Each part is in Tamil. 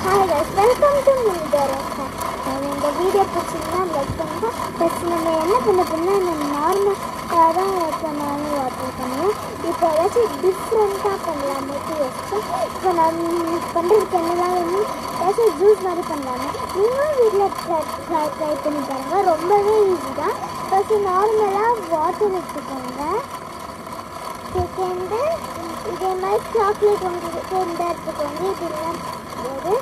Hi guys, welcome to Midoraka. இந்த வீடியோ பிடிச்சிங்கன்னா லைக் பண்ணுங்க. ஃபர்ஸ்ட் நம்ம என்ன பண்ண போறோம்னா நம்ம நார்மலாக தான் எப்போனாலும் வாட்டர் பண்ணுவோம். இப்போ ஏதாச்சும் டிஃப்ரெண்ட்டாக பண்ணலாமேட்டு யோசிச்சோம். இப்போ நான் பண்ணுறதுக்கு என்னெல்லாம் வேணும், ஏதாச்சும் ஜூஸ் மாதிரி பண்ணலாமே. நீங்களும் வீட்டில் ட்ரை பண்ணி பாருங்கள், ரொம்பவே ஈஸி தான். ஃபர்ஸ்ட்டு நார்மலாக வாட்டர் எடுத்துக்கோங்க. செகண்டு இதே மாதிரி சாக்லேட் உங்களுக்கு இந்த எடுத்துக்கோங்க. இதெல்லாம் போது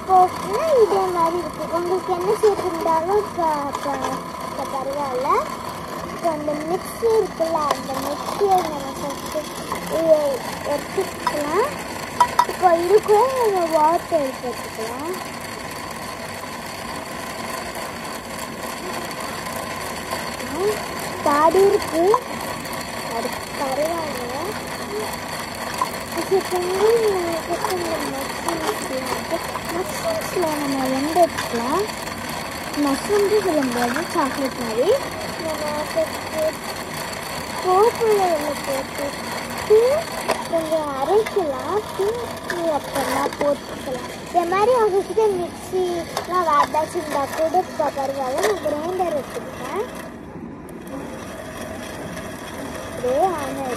போட்டுனா இதே மாதிரி இருக்குது. உங்களுக்கு என்ன ஷேப் இருந்தாலும் பரவாயில்ல. இப்போ அந்த மிக்ஸி இருக்குல்ல, அந்த மிக்ஸியை நம்ம ஃபஸ்ட்டு எடுத்துக்கலாம். இப்போ இதுக்கும் நம்ம வாட்டர் எடுத்துக்கலாம். பாடி இருக்கு, அது பரவாயில்ல. மஷ்ரூம்ஸில் நம்ம எந்த எடுத்துக்கலாம். மஷ்ரூம்ஸு சொல்லும்போது சாக்லேட் மாதிரி நம்ம கோப்புகளில் போட்டு கொஞ்சம் அரைக்கலாம். பிங்க் அப்புறமா போட்டுக்கலாம். இந்த மாதிரி அவங்கக்கிட்ட மிக்ஸிலாம் வேதாச்சும் இருந்தால் கூட பரவாயில்ல. நான் கிரைண்டர் எடுத்துக்கிட்டேன். ஆனால்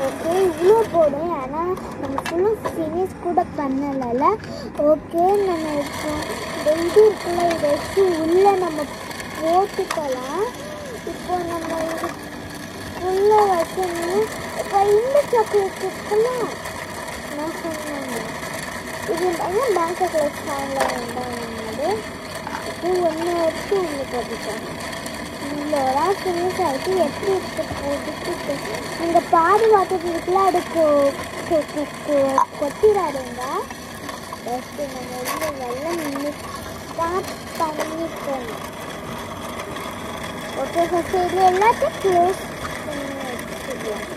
ஓகே இவ்வளோ போடும். ஆனால் நம்ம ஃபுல்லாக ஃபினிஷ் கூட பண்ணலை. ஓகே நம்ம இப்போ இந்த இது இருக்குல்ல, இதை வச்சு உள்ளே நம்ம போட்டுக்கலாம். இப்போ நம்ம இது ஃபுல்லாக வச்சோம்னா இப்போ இந்த சாக்லேட் இருக்கலாம். நான் சொன்னேன் இது பேங்க் சாக்லேட் ஸ்டாண்டில் வேண்டாம். இப்போ ஒன்று வச்சு உள்ளே போட்டுட்டோம். இவ்வளோடா ஃபினிஷ் ஆகிட்டு எப்படி போட்டுட்டு நீங்கள் பாதி வாட்டர் இருக்குல்ல, அது கொட்டிடாதுங்க. ஃபஸ்ட்டு நம்ம வந்து வெள்ளம் மிக்ஸ் பண்ணிக்கோங்க. ஓகே ஃபஸ்ட்டு இது எல்லாத்தையும் க்ளோஸ் பண்ணி வச்சுக்கலாம்.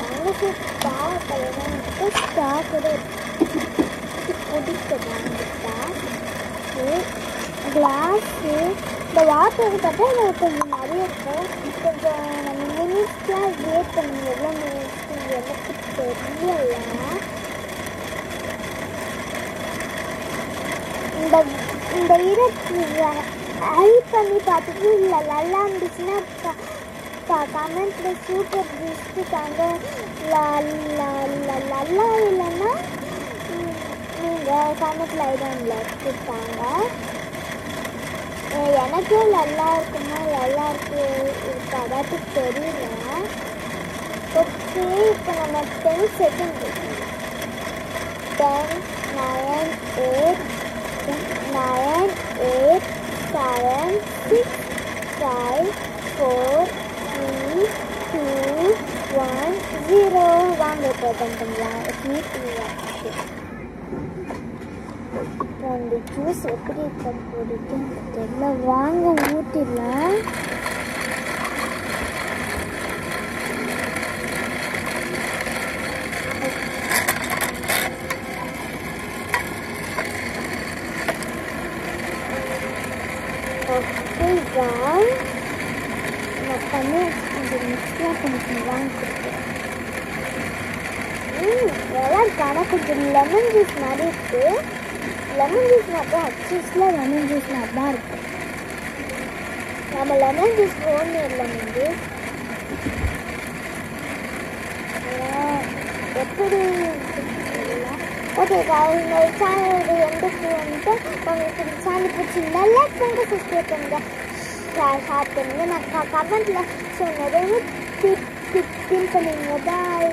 நாங்கள் தேவைப்படணும் ஸ்டாக் கூட பிடிக்கலாம். கிளாஸு இந்த வாட்டர் பார்த்தா எனக்கு கொஞ்சம் நிறைய இருக்கும். கொஞ்சம் நம்ம மினிட்ஸ்லாம் வெயிட் பண்ணி எவ்வளோ மினிட்ஸ் எனக்கு தெரியல. இந்த இதை ஹெல்ப் பண்ணி பார்த்துட்டு இல்லை நல்லா இருந்துச்சுன்னா கமெண்ட்டில் சூப்பர் டிஷ்ஷு தாங்க. நல்லா இல்லைன்னா நீங்கள் கமெண்ட்டில் ஐடியாவில் கொடுத்தாங்க. எனக்கே நல்லா இருக்குமா நல்லா இருக்காதாட்டு தெரியல. ஓகே இப்போ நம்ம 10 செகண்ட் 10 9 8 9 8 7 6 5 4 3 2 1 0 வாங்க இப்போ பண்ணிக்கலாம். அந்த ஜூஸ் எப்படி போட்டுட்டு தெரியல. வாங்க ஊற்றிடலாம். ஓகே நான் பண்ணி கொஞ்சம் மிக்ஸ்லாம் கொஞ்சம் வாங்கி கொடுத்தேன். நல்லா இருக்கு. ஆனால் கொஞ்சம் லெமன் ஜூஸ் மாதிரி இருக்குது. லெமன் ஜூஸ் மட்டும் அச்சீஸில் லெமன் ஜூஸ் மாதிரி தான் இருக்கும். நம்ம லெமன் ஜூஸ் ஒன்று லெமன் ஜூஸ் எப்படி ஓகே இந்த சேனலோட எண்டுக்கு வந்துட்டு உங்களுக்கு சேனல் பிடிச்சிருந்தா லைக் பண்ணுங்க, சப்ஸ்கிரைப் பண்ணுங்க, ஷேர் பண்ணுங்க. நான் கமெண்ட்டில் சொன்னதையும் பின் பண்ணுங்க. பாய்.